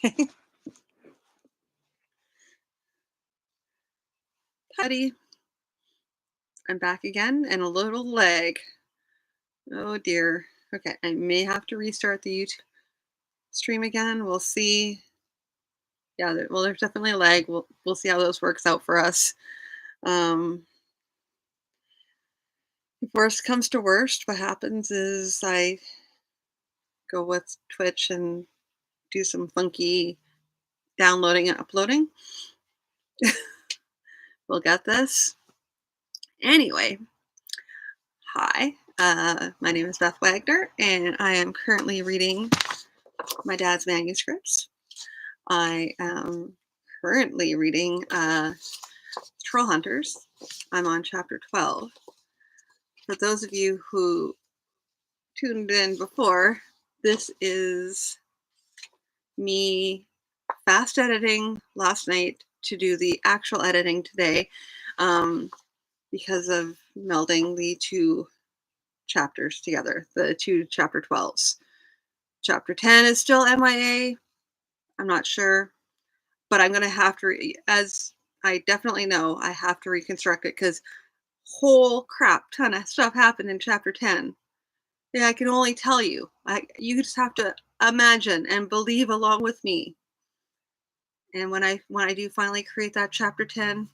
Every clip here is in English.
Okay. Patty, I'm back again and a little lag. Oh dear. Okay, I may have to restart the YouTube stream again. We'll see. Yeah, well, there's definitely a lag. We'll see how this works out for us. Um, if worst comes to worst, what happens is I go with Twitch and do some funky downloading and uploading. We'll get this. Anyway, hi. My name is Beth Wagner, and I am currently reading my dad's manuscripts. I am currently reading Trollhunters. I'm on chapter 12. For those of you who tuned in before, this is me fast editing last night to do the actual editing today because of melding the two chapters together, the two chapter 12s. Chapter 10 is still MIA. I'm not sure, but I'm going to have to, as I definitely know, I have to reconstruct it because whole crap ton of stuff happened in chapter 10. Yeah, I can only tell you. You just have to imagine and believe along with me. And when I do finally create that chapter 10,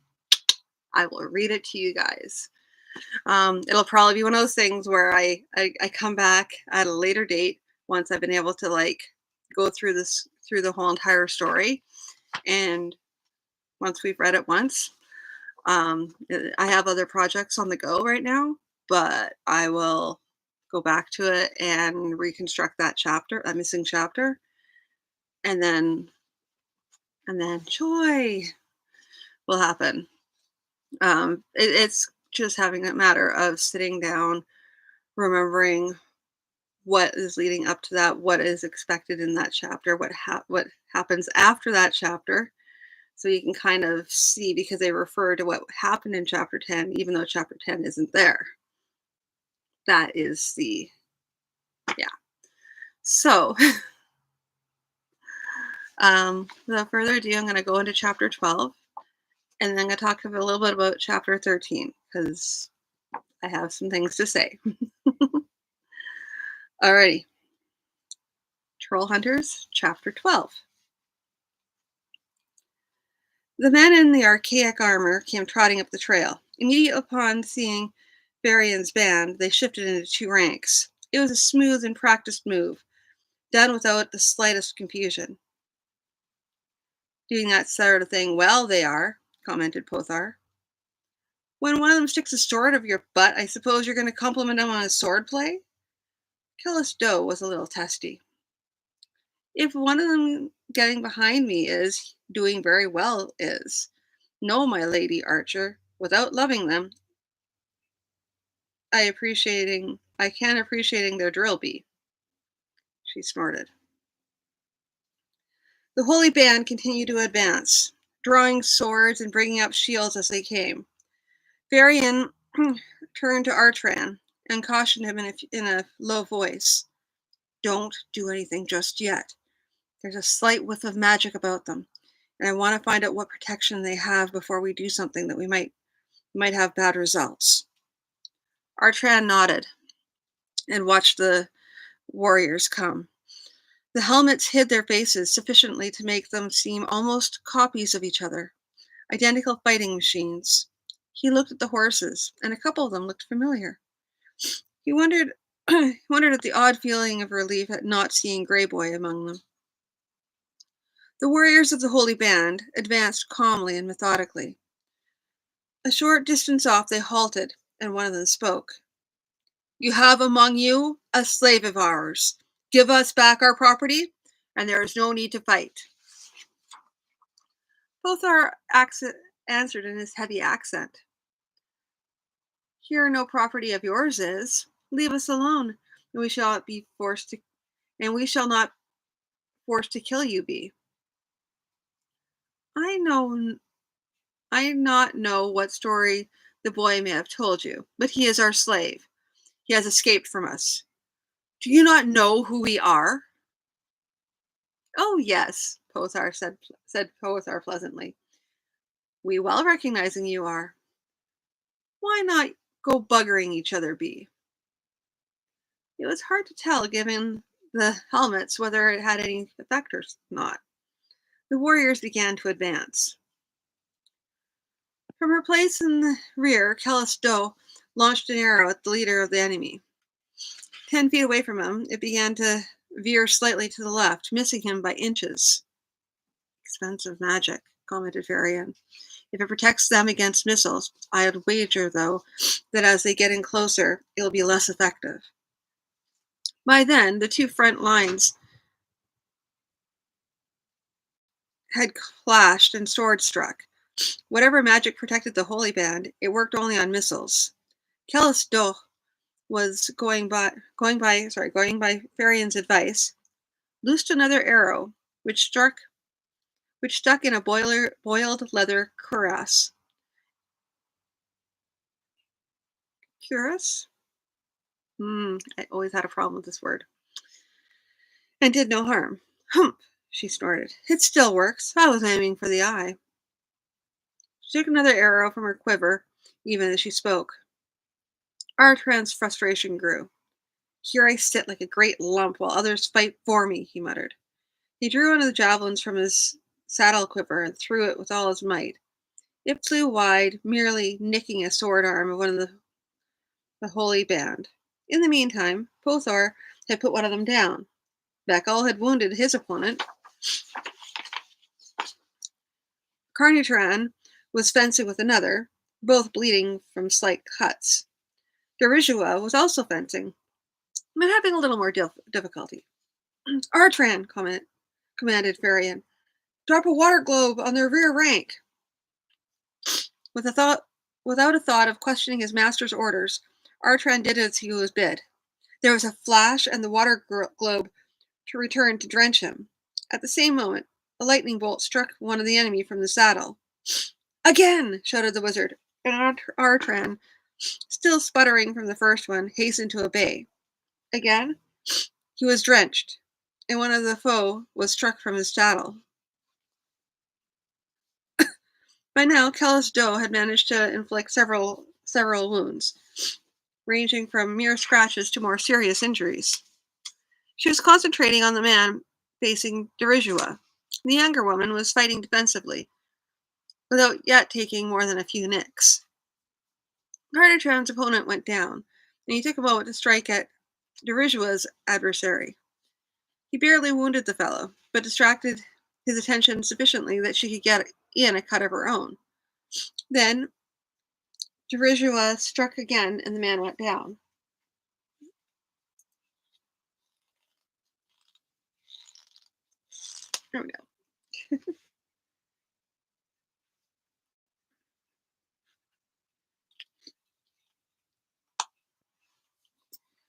I will read it to you guys. It'll probably be one of those things where I come back at a later date once I've been able to go through the whole entire story, and once we've read it once. I have other projects on the go right now, but I will go back to it and reconstruct that missing chapter, and then joy will happen. It's just having a matter of sitting down, remembering what is leading up to that, what is expected in that chapter, what happens after that chapter, so you can kind of see, because they refer to what happened in chapter 10, even though chapter 10 isn't there. That is yeah. So, without further ado, I'm going to go into chapter 12, and then I'm going to talk a little bit about chapter 13, because I have some things to say. Alrighty. Trollhunters, chapter 12. The men in the archaic armor came trotting up the trail. Immediately upon seeing Varian's band, they shifted into two ranks. It was a smooth and practiced move, done without the slightest confusion. Doing that sort of thing well, they are, commented Pothar. When one of them sticks a sword up your butt, I suppose you're going to compliment him on his sword play? Kellis Doe was a little testy. If one of them getting behind me is doing very well is. No, my lady Archer, without loving them, I can appreciating their drill bee. She snorted. The holy band continued to advance, drawing swords and bringing up shields as they came. Varian turned to Artran and cautioned him in a low voice. Don't do anything just yet. There's a slight whiff of magic about them, and I want to find out what protection they have before we do something that we might have bad results. Artran nodded and watched the warriors come. The helmets hid their faces sufficiently to make them seem almost copies of each other, identical fighting machines. He looked at the horses, and a couple of them looked familiar. He wondered at the odd feeling of relief at not seeing Greyboy among them. The warriors of the Holy Band advanced calmly and methodically. A short distance off they halted, and one of them spoke. You have among you a slave of ours. Give us back our property, and there is no need to fight. Bothar answered in his heavy accent. Here no property of yours is. Leave us alone, and we shall not forced to kill you be. I not know what story the boy may have told you, but he is our slave. He has escaped from us. Do you not know who we are? Oh, yes, said Pothar pleasantly. We well recognizing you are. Why not go buggering each other be? It was hard to tell, given the helmets, whether it had any effect or not. The warriors began to advance. From her place in the rear, Callisto launched an arrow at the leader of the enemy. 10 feet away from him, it began to veer slightly to the left, missing him by inches. Expensive magic, commented Varian. If it protects them against missiles, I'd wager, though, that as they get in closer, it'll be less effective. By then, the two front lines had clashed and swords struck. Whatever magic protected the Holy Band, it worked only on missiles. Callisto was going by Varian's advice, loosed another arrow, which stuck in a boiled leather cuirass. Cuirass? I always had a problem with this word. And did no harm. Humph, she snorted. It still works. I was aiming for the eye. She took another arrow from her quiver, even as she spoke. Artran's frustration grew. Here I sit like a great lump while others fight for me, he muttered. He drew one of the javelins from his saddle quiver and threw it with all his might. It flew wide, merely nicking a sword arm of one of the Holy Band. In the meantime, Pothar had put one of them down. Bekal had wounded his opponent. Carnutran was fencing with another, both bleeding from slight cuts. Derishua was also fencing, but having a little more difficulty. Artran, commanded Varian. Drop a water globe on their rear rank. Without a thought of questioning his master's orders, Artran did as he was bid. There was a flash, and the water globe returned to drench him. At the same moment, a lightning bolt struck one of the enemy from the saddle. Again! Shouted the wizard, and Artran, still sputtering from the first one, hastened to obey. Again, he was drenched, and one of the foe was struck from his saddle. By now, Callisto had managed to inflict several wounds, ranging from mere scratches to more serious injuries. She was concentrating on the man facing Derishua. The younger woman was fighting defensively, without yet taking more than a few nicks. Carnutran's opponent went down, and he took a moment to strike at Derishua's adversary. He barely wounded the fellow, but distracted his attention sufficiently that she could get in a cut of her own. Then, Derishua struck again, and the man went down. There we go.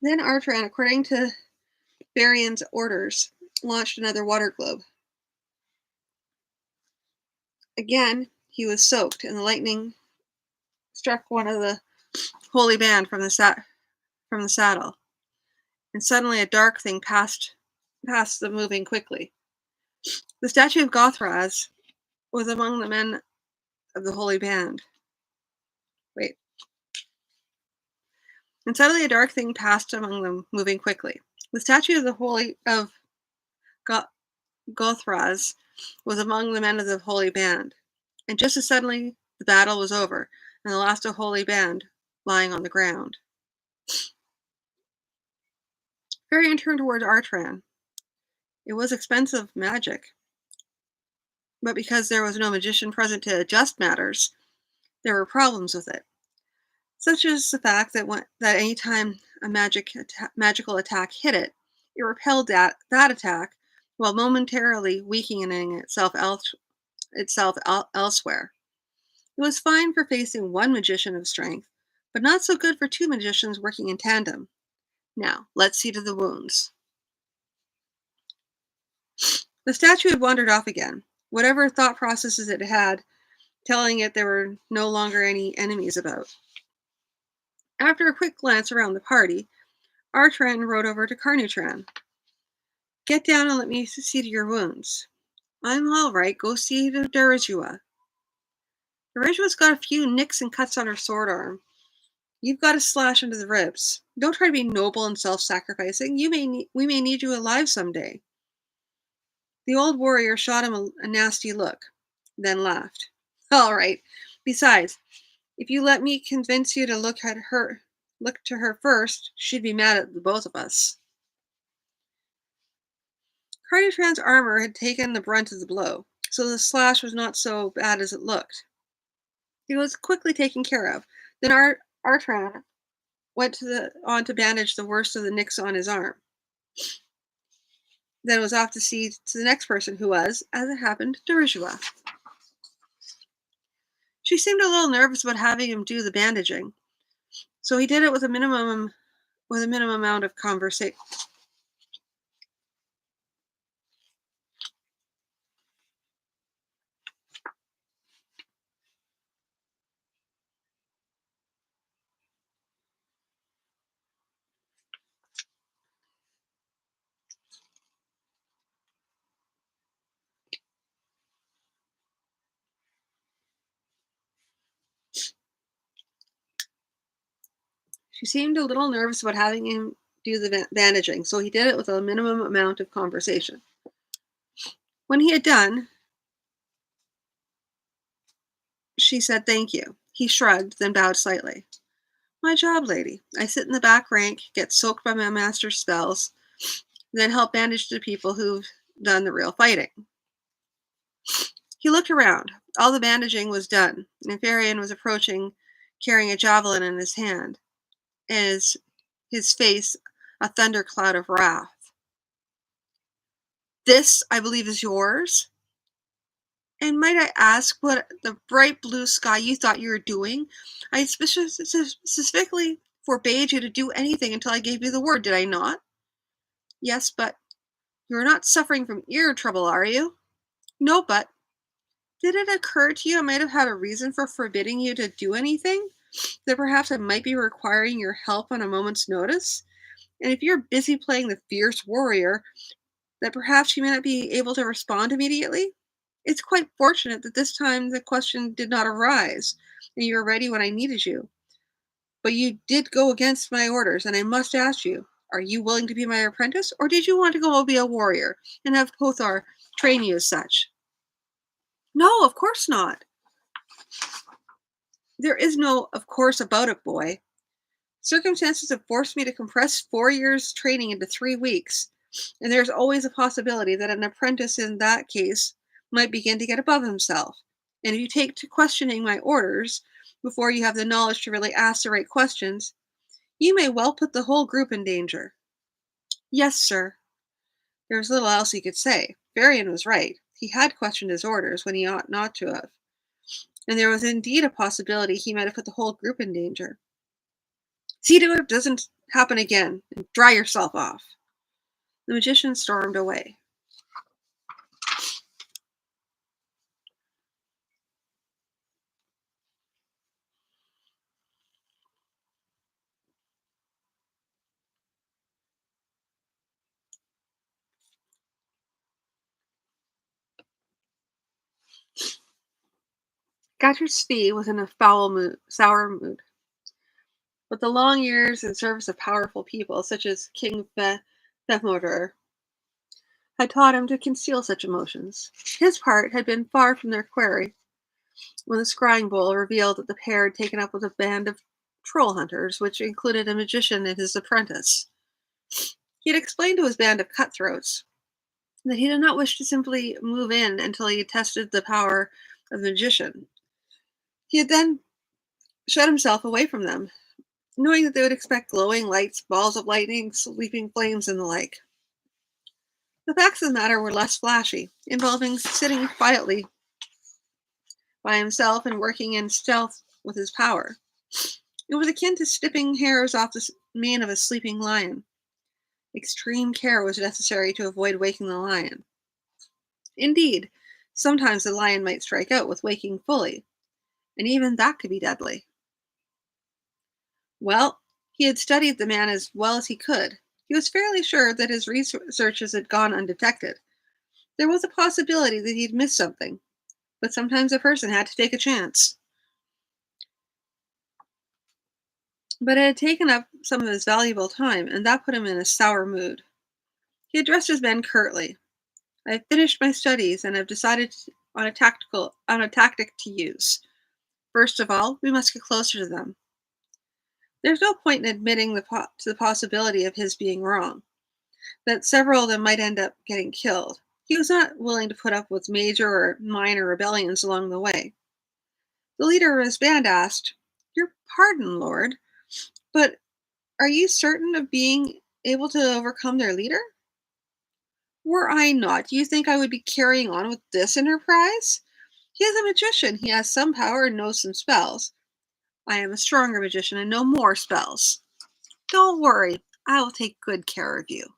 Then Artran, according to Varian's orders, launched another water globe. Again, he was soaked, and the lightning struck one of the Holy Band from the saddle. And suddenly a dark thing passed them, moving quickly. The statue of Gothraz was among the men of the Holy Band. And suddenly a dark thing passed among them, moving quickly. The statue of Gothraz was among the men of the Holy Band. And just as suddenly the battle was over, and the last of Holy Band lying on the ground. Varian turned towards Artran. It was expensive magic, but because there was no magician present to adjust matters, there were problems with it, such as the fact that any time a magical attack hit it, it repelled that attack while momentarily weakening itself elsewhere. It was fine for facing one magician of strength, but not so good for two magicians working in tandem. Now, let's see to the wounds. The statue had wandered off again, whatever thought processes it had, telling it there were no longer any enemies about. After a quick glance around the party, Artran rode over to Carnutran. Get down and let me see to your wounds. I'm all right. Go see the Derajua. Derajua's got a few nicks and cuts on her sword arm. You've got a slash under the ribs. Don't try to be noble and self-sacrificing. We may need you alive someday. The old warrior shot him a nasty look, then laughed. All right. Besides, if you let me convince you to look to her first, she'd be mad at the both of us. Carnitran's armor had taken the brunt of the blow, so the slash was not so bad as it looked. It was quickly taken care of. Then Artran went on to bandage the worst of the nicks on his arm. Then was off to see to the next person, who was, as it happened, Derishua. She seemed a little nervous about having him do the bandaging, so he did it with a minimum amount of conversation. She seemed a little nervous about having him do the bandaging, so he did it with a minimum amount of conversation. When he had done, she said thank you. He shrugged, then bowed slightly. My job, lady. I sit in the back rank, get soaked by my master's spells, then help bandage the people who've done the real fighting. He looked around. All the bandaging was done, and Varian was approaching, carrying a javelin in his hand, and his face a thundercloud of wrath. This, I believe, is yours? And might I ask what the bright blue sky you thought you were doing? I specifically forbade you to do anything until I gave you the word, did I not? Yes, but you're not suffering from ear trouble, are you? No, but did it occur to you I might have had a reason for forbidding you to do anything? That perhaps I might be requiring your help on a moment's notice? And if you're busy playing the fierce warrior, that perhaps you may not be able to respond immediately? It's quite fortunate that this time the question did not arise, and you were ready when I needed you. But you did go against my orders, and I must ask you, are you willing to be my apprentice, or did you want to go be a warrior and have Pothar train you as such? No, of course not. There is no of course about it, boy. Circumstances have forced me to compress 4 years training into 3 weeks, and there's always a possibility that an apprentice in that case might begin to get above himself. And if you take to questioning my orders before you have the knowledge to really ask the right questions, you may well put the whole group in danger. Yes, sir. There was little else he could say. Varian was right. He had questioned his orders when he ought not to have, and there was indeed a possibility he might have put the whole group in danger. See to it doesn't happen again, and dry yourself off. The magician stormed away. Gatter's fee was in a sour mood, but the long years in service of powerful people, such as King Themodor, had taught him to conceal such emotions. His part had been far from their quarry when the scrying bowl revealed that the pair had taken up with a band of Trollhunters, which included a magician and his apprentice. He had explained to his band of cutthroats that he did not wish to simply move in until he had tested the power of the magician. He had then shut himself away from them, knowing that they would expect glowing lights, balls of lightning, leaping flames, and the like. The facts of the matter were less flashy, involving sitting quietly by himself and working in stealth with his power. It was akin to snipping hairs off the mane of a sleeping lion. Extreme care was necessary to avoid waking the lion. Indeed, sometimes the lion might strike out with waking fully, and even that could be deadly. Well, he had studied the man as well as he could. He was fairly sure that his researches had gone undetected. There was a possibility that he'd missed something, but sometimes a person had to take a chance. But it had taken up some of his valuable time, and that put him in a sour mood. He addressed his men curtly. I have finished my studies and have decided on a tactic to use. First of all, we must get closer to them. There's no point in admitting to the possibility of his being wrong, that several of them might end up getting killed. He was not willing to put up with major or minor rebellions along the way. The leader of his band asked, "Your pardon, Lord, but are you certain of being able to overcome their leader?" "Were I not, do you think I would be carrying on with this enterprise? He is a magician. He has some power and knows some spells. I am a stronger magician and know more spells. Don't worry, I will take good care of you."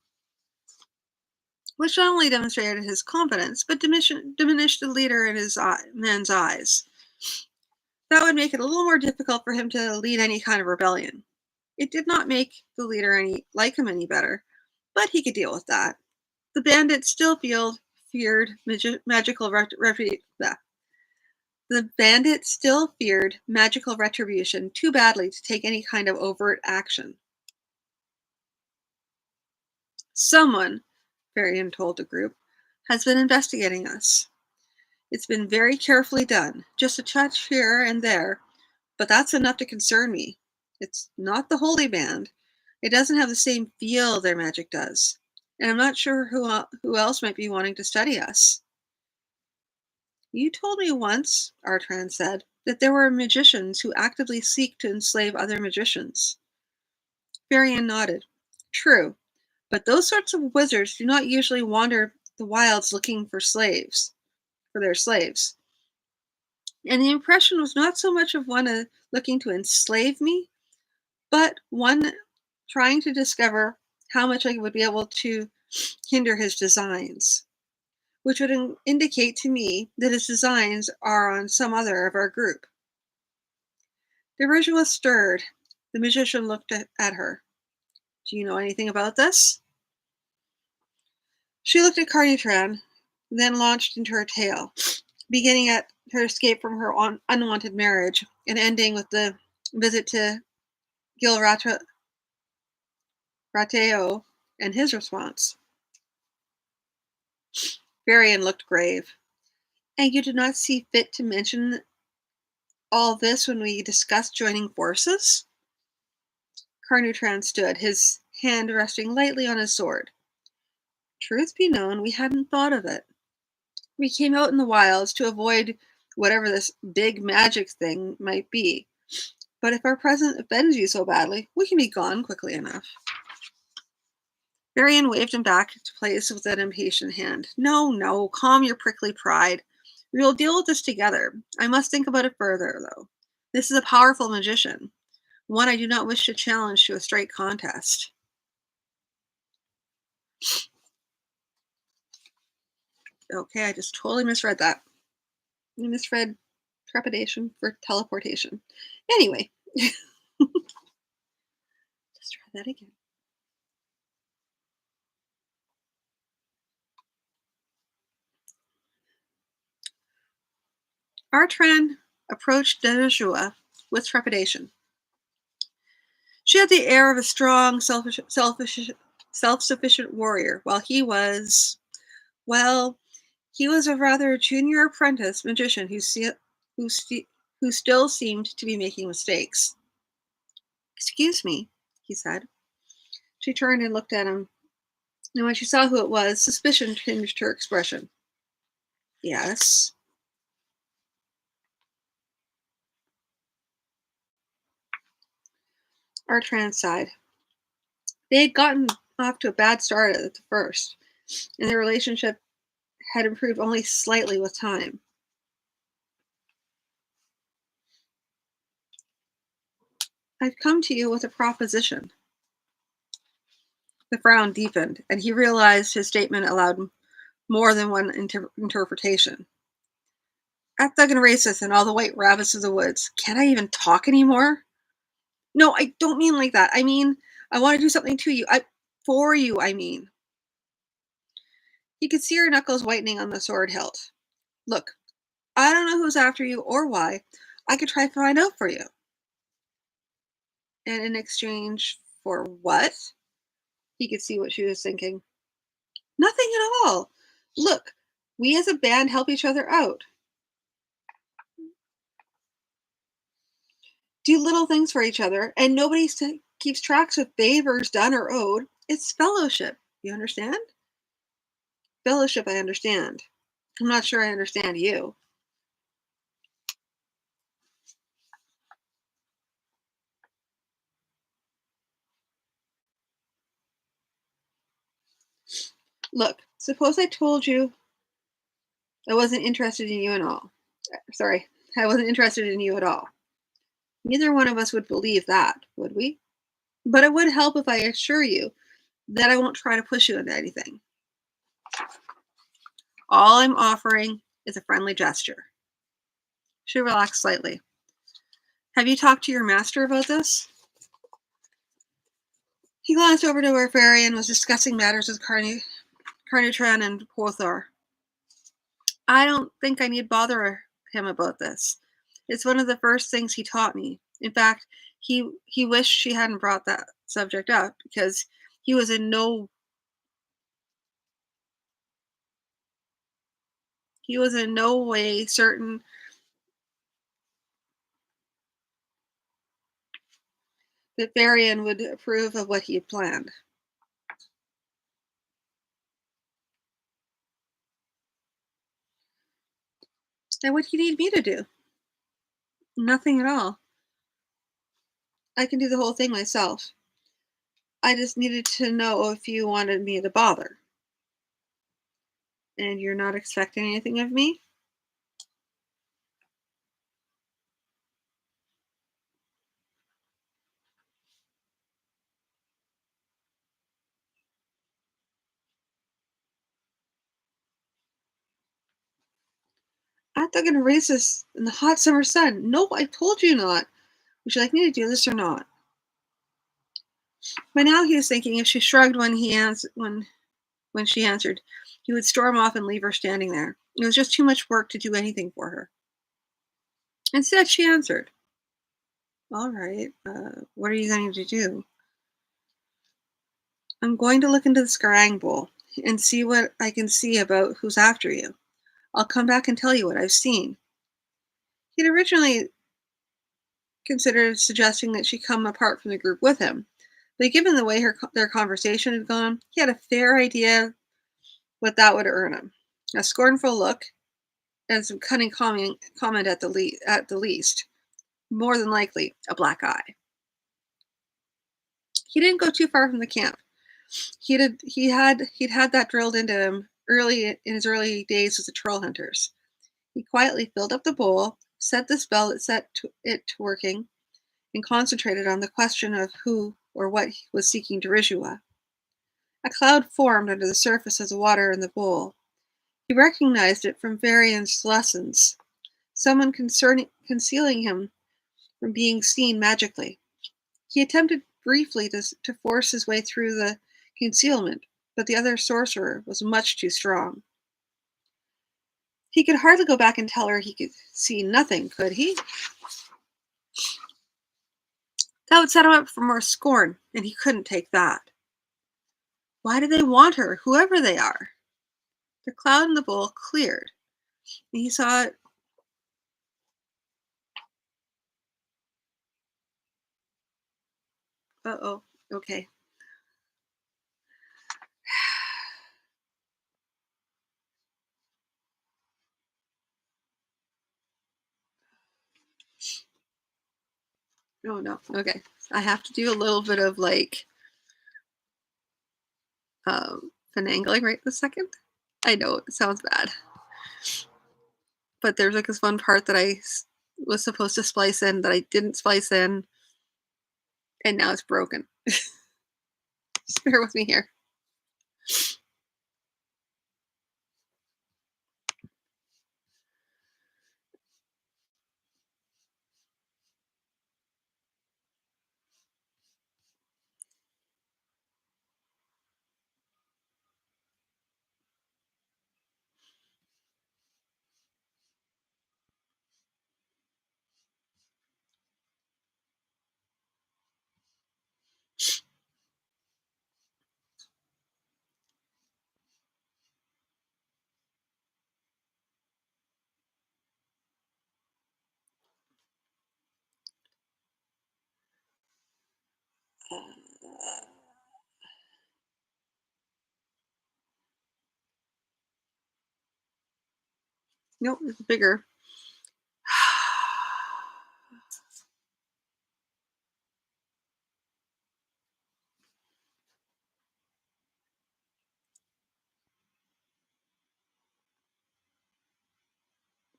Which not only demonstrated his confidence, but diminished the leader in his men's eyes. That would make it a little more difficult for him to lead any kind of rebellion. It did not make the leader any better, but he could deal with that. The bandits still feared magical the bandits still feared magical retribution too badly to take any kind of overt action. "Someone," Varian told the group, "has been investigating us. It's been very carefully done, just a touch here and there, but that's enough to concern me. It's not the Holy Band. It doesn't have the same feel their magic does. And I'm not sure who else might be wanting to study us." "You told me once," Artran said, "that there were magicians who actively seek to enslave other magicians." Varian nodded. "True, but those sorts of wizards do not usually wander the wilds looking for their slaves. And the impression was not so much of one looking to enslave me, but one trying to discover how much I would be able to hinder his designs, which would indicate to me that his designs are on some other of our group." Derision was stirred. The magician looked at her. "Do you know anything about this?" She looked at Carnutran, then launched into her tale, beginning at her escape from her unwanted marriage and ending with the visit to Gil Rateo and his response. Varian looked grave. "And you did not see fit to mention all this when we discussed joining forces?" Carnutran stood, his hand resting lightly on his sword. "Truth be known, we hadn't thought of it. We came out in the wilds to avoid whatever this big magic thing might be. But if our presence offends you so badly, we can be gone quickly enough." Varian waved him back to place with an impatient hand. "No, no, calm your prickly pride. We will deal with this together. I must think about it further, though. This is a powerful magician, one I do not wish to challenge to a straight contest." Okay, I just totally misread that. I misread trepidation for teleportation. Anyway, let's try that again. Artran approached Dedejua with trepidation. She had the air of a strong, self-sufficient warrior, while well, he was a rather junior apprentice magician who still seemed to be making mistakes. "Excuse me," he said. She turned and looked at him, and when she saw who it was, suspicion tinged her expression. "Yes?" Artran sighed. They had gotten off to a bad start at the first, and their relationship had improved only slightly with time. "I've come to you with a proposition." The frown deepened, and he realized his statement allowed more than one interpretation. "At and racist and all the white rabbits of the woods. Can't I even talk anymore?" "No, I don't mean like that. I mean, I want to do something to you. For you, I mean." He could see her knuckles whitening on the sword hilt. Look, I don't know who's after you or why. I could try to find out for you. And in exchange for what? He could see what she was thinking. Nothing at all. Look, we as a band help each other out. Do little things for each other, and nobody keeps tracks of favors done or owed. It's fellowship. You understand? Fellowship, I understand. I'm not sure I understand you. Look, suppose I told you I wasn't interested in you at all. Sorry, I wasn't interested in you at all. Neither one of us would believe that, would we? But it would help if I assure you that I won't try to push you into anything. All I'm offering is a friendly gesture. She relaxed slightly. Have you talked to your master about this? He glanced over to where Varian was discussing matters with Carnutran and Porthor. I don't think I need bother him about this. It's one of the first things he taught me. In fact, he wished she hadn't brought that subject up because he was in no way certain that Varian would approve of what he had planned. And what do you need me to do? Nothing at all. I can do the whole thing myself. I just needed to know if you wanted me to bother. And you're not expecting anything of me? I'm not going to raise this in the hot summer sun. No, I told you not. Would you like me to do this or not? By now he was thinking if she shrugged when she answered, he would storm off and leave her standing there. It was just too much work to do anything for her. Instead, she answered, all right, what are you going to do? I'm going to look into the Skarang Bowl and see what I can see about who's after you. I'll come back and tell you what I've seen. He'd originally considered suggesting that she come apart from the group with him, but given the way their conversation had gone, he had a fair idea what that would earn him. A scornful look and some cunning comment at the least. More than likely, a black eye. He didn't go too far from the camp. He'd had that drilled into him early in his early days with the Trollhunters. He quietly filled up the bowl, set the spell that set it to working, and concentrated on the question of who or what was seeking Dirishua. A cloud formed under the surface of the water in the bowl. He recognized it from Varian's lessons, someone concealing him from being seen magically. He attempted briefly to force his way through the concealment, but the other sorcerer was much too strong. He could hardly go back and tell her he could see nothing, could he? That would set him up for more scorn, and he couldn't take that. Why do they want her, whoever they are? The cloud in the bowl cleared, and he saw it. Uh-oh, okay. Oh no, okay. I have to do a little bit of like finagling right this second. I know it sounds bad, but there's like this one part that was supposed to splice in that I didn't splice in, and now it's broken. Just bear with me here. Nope, it's bigger.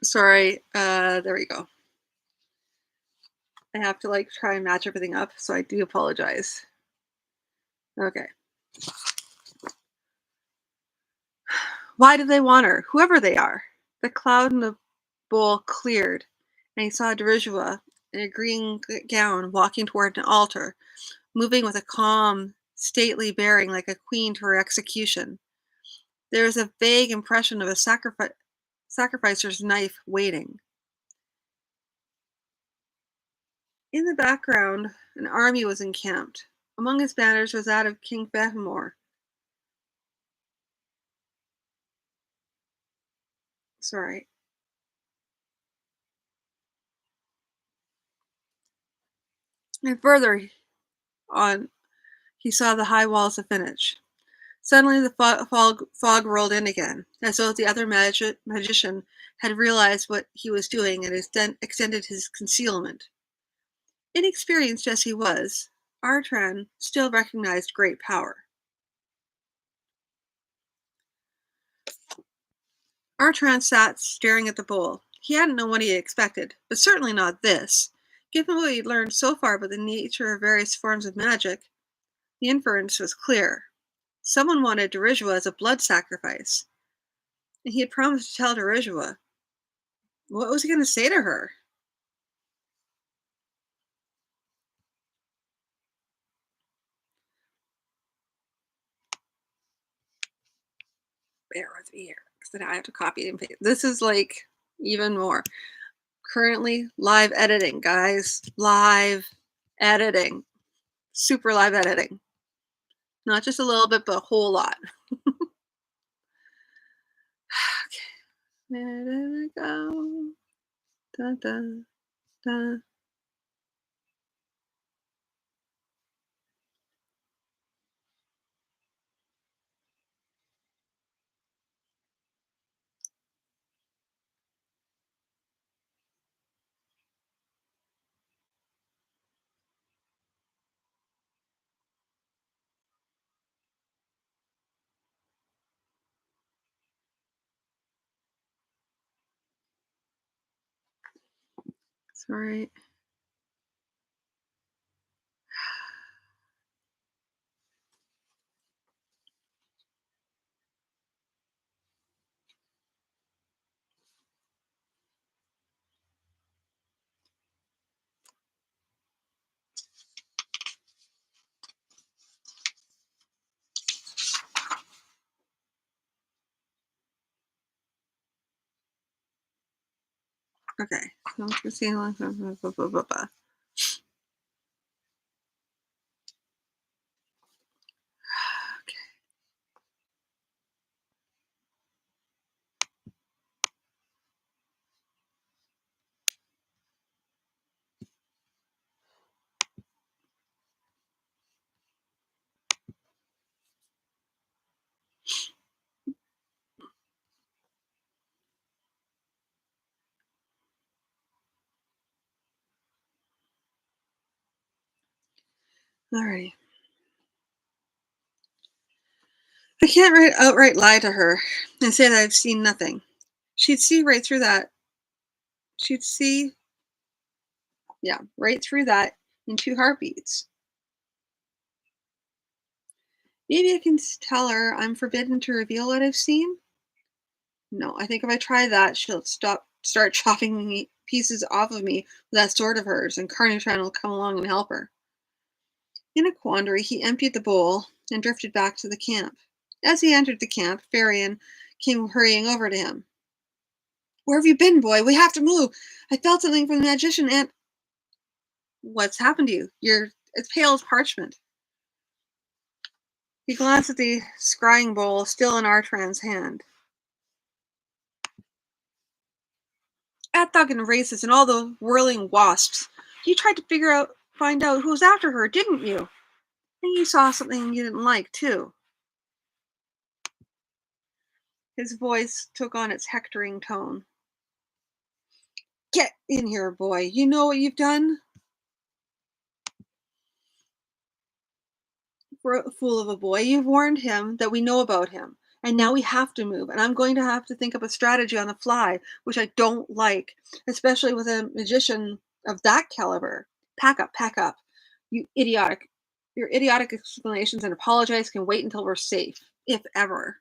Sorry. There we go. I have to like try and match everything up, so I do apologize. Okay. Why do they want her? Whoever they are. The cloud in the bowl cleared, and he saw Derishua in a green gown walking toward an altar, moving with a calm, stately bearing like a queen to her execution. There was a vague impression of a sacrificer's knife waiting. In the background, an army was encamped. Among his banners was that of King Behemor. Sorry. And further on, he saw the high walls of Finnish. Suddenly the fog rolled in again, as though the other magician had realized what he was doing and extended his concealment. Inexperienced as he was, Artran still recognized great power. Artran sat staring at the bowl. He hadn't known what he had expected, but certainly not this. Given what he'd learned so far about the nature of various forms of magic, the inference was clear. Someone wanted Derishua as a blood sacrifice, and he had promised to tell Derishua. What was he going to say to her? Bear with me here, because then I have to copy and paste. This is like even more. Currently, live editing, guys. Live editing. Super live editing. Not just a little bit, but a whole lot. Okay. Where did I go? Da, da, da. Sorry. Okay. Alrighty. I can't outright lie to her and say that I've seen nothing. She'd see right through that. She'd see, yeah, right through that in 2 heartbeats. Maybe I can tell her I'm forbidden to reveal what I've seen? No, I think if I try that, she'll start chopping pieces off of me with that sword of hers, and Carnatran will come along and help her. In a quandary, he emptied the bowl and drifted back to the camp. As he entered the camp, Farian came hurrying over to him. Where have you been, boy? We have to move. I felt something from the magician and... What's happened to you? You're as pale as parchment. He glanced at the scrying bowl still in Artran's hand. That thug and racist and all the whirling wasps. You tried to find out who was after her, didn't you? And you saw something you didn't like, too. His voice took on its hectoring tone. Get in here, boy. You know what you've done? Fool of a boy. You've warned him that we know about him. And now we have to move. And I'm going to have to think up a strategy on the fly, which I don't like, especially with a magician of that caliber. Pack up, pack up. You idiotic. Your idiotic explanations and apologize can wait until we're safe, if ever.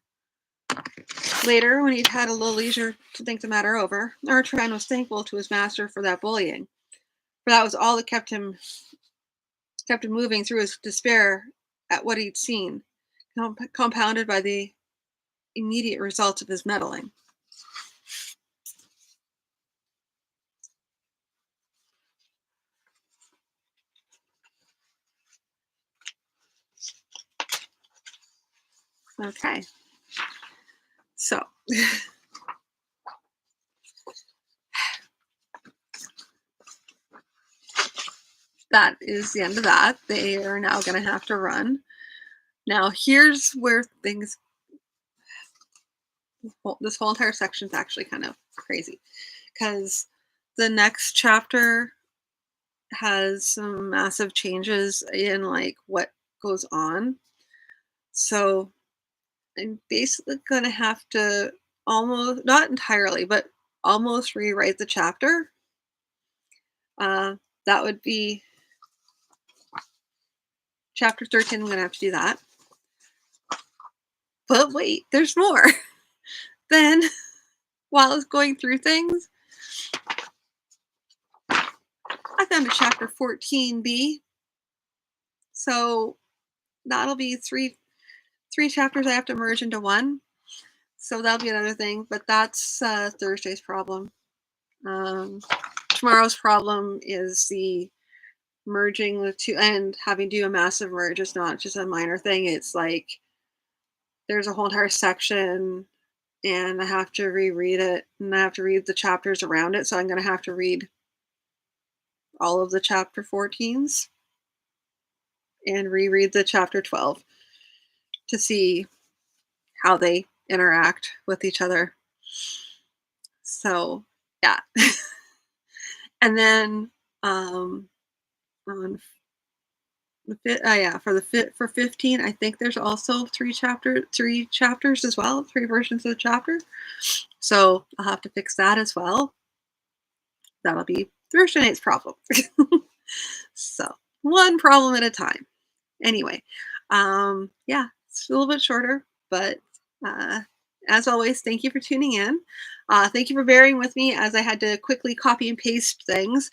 Later, when he'd had a little leisure to think the matter over, Artran was thankful to his master for that bullying, for that was all that kept him moving through his despair at what he'd seen, compounded by the immediate results of his meddling. Okay, so that is the end of that. They are now going to have to run. Now, here's where things, this whole entire section is actually kind of crazy, because the next chapter has some massive changes in like what goes on. So I'm basically going to have to almost, not entirely, but almost rewrite the chapter. That would be chapter 13. I'm going to have to do that. But wait, there's more. Then, while I was going through things, I found a chapter 14b. So that'll be three chapters I have to merge into one. So that'll be another thing. But that's Thursday's problem. Tomorrow's problem is the merging the two and having to do a massive merge. It's not just a minor thing. It's like there's a whole entire section and I have to reread it and I have to read the chapters around it. So I'm going to have to read all of the chapter 14s and reread the chapter 12 to see how they interact with each other. So, yeah. And then on for 15, I think there's also three chapters as well, three versions of the chapter. So I'll have to fix that as well. That'll be Thursday night's problem. So one problem at a time. Anyway, yeah, it's a little bit shorter, but as always, thank you for tuning in. Thank you for bearing with me as I had to quickly copy and paste things.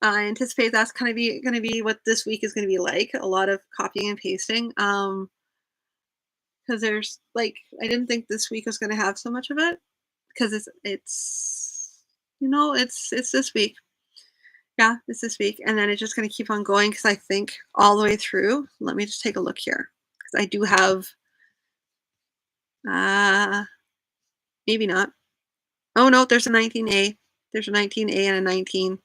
I anticipate that's going to be what this week is going to be like, a lot of copying and pasting. Because there's like, I didn't think this week was going to have so much of it, because it's it's this week. Yeah, it's this week, and then it's just going to keep on going because I think all the way through. Let me just take a look here, because I do have, maybe not. Oh no, there's a 19A. There's a 19A and a 19,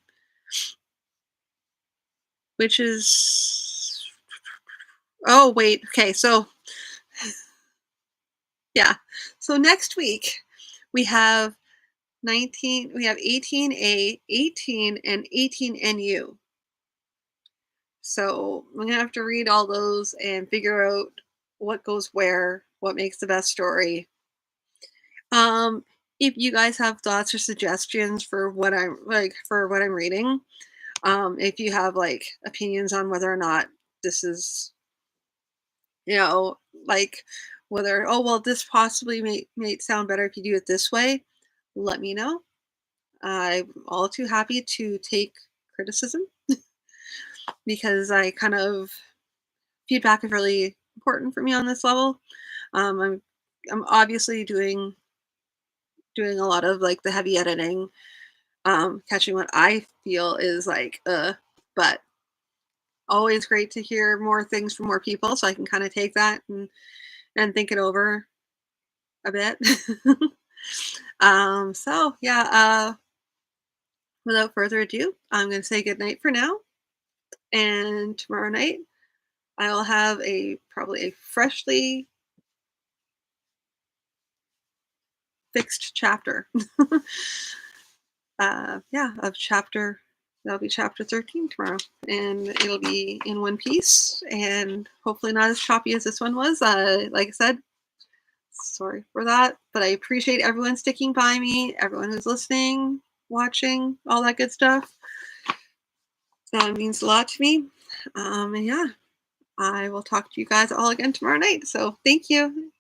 which is, oh wait, okay, so yeah, so next week we have 19, we have 18A, 18, and 18NU. So I'm gonna have to read all those and figure out what goes where, what makes the best story. If you guys have thoughts or suggestions for what I'm reading, if you have like opinions on whether or not this is, like whether, oh well, this possibly may sound better if you do it this way, let me know. I'm all too happy to take criticism, because I kind of, feedback is really important for me on this level. I'm obviously doing a lot of like the heavy editing, catching what I feel is like, but always great to hear more things from more people, so I can kind of take that and think it over a bit. So yeah, without further ado, I'm going to say good night for now, and tomorrow night I'll have probably a freshly fixed chapter. Yeah, of chapter that'll be chapter 13 tomorrow, and it'll be in one piece, and hopefully not as choppy as this one was. Like I said, sorry for that, but I appreciate everyone sticking by me, everyone who's listening, watching, all that good stuff. That means a lot to me. And yeah, I will talk to you guys all again tomorrow night. So thank you.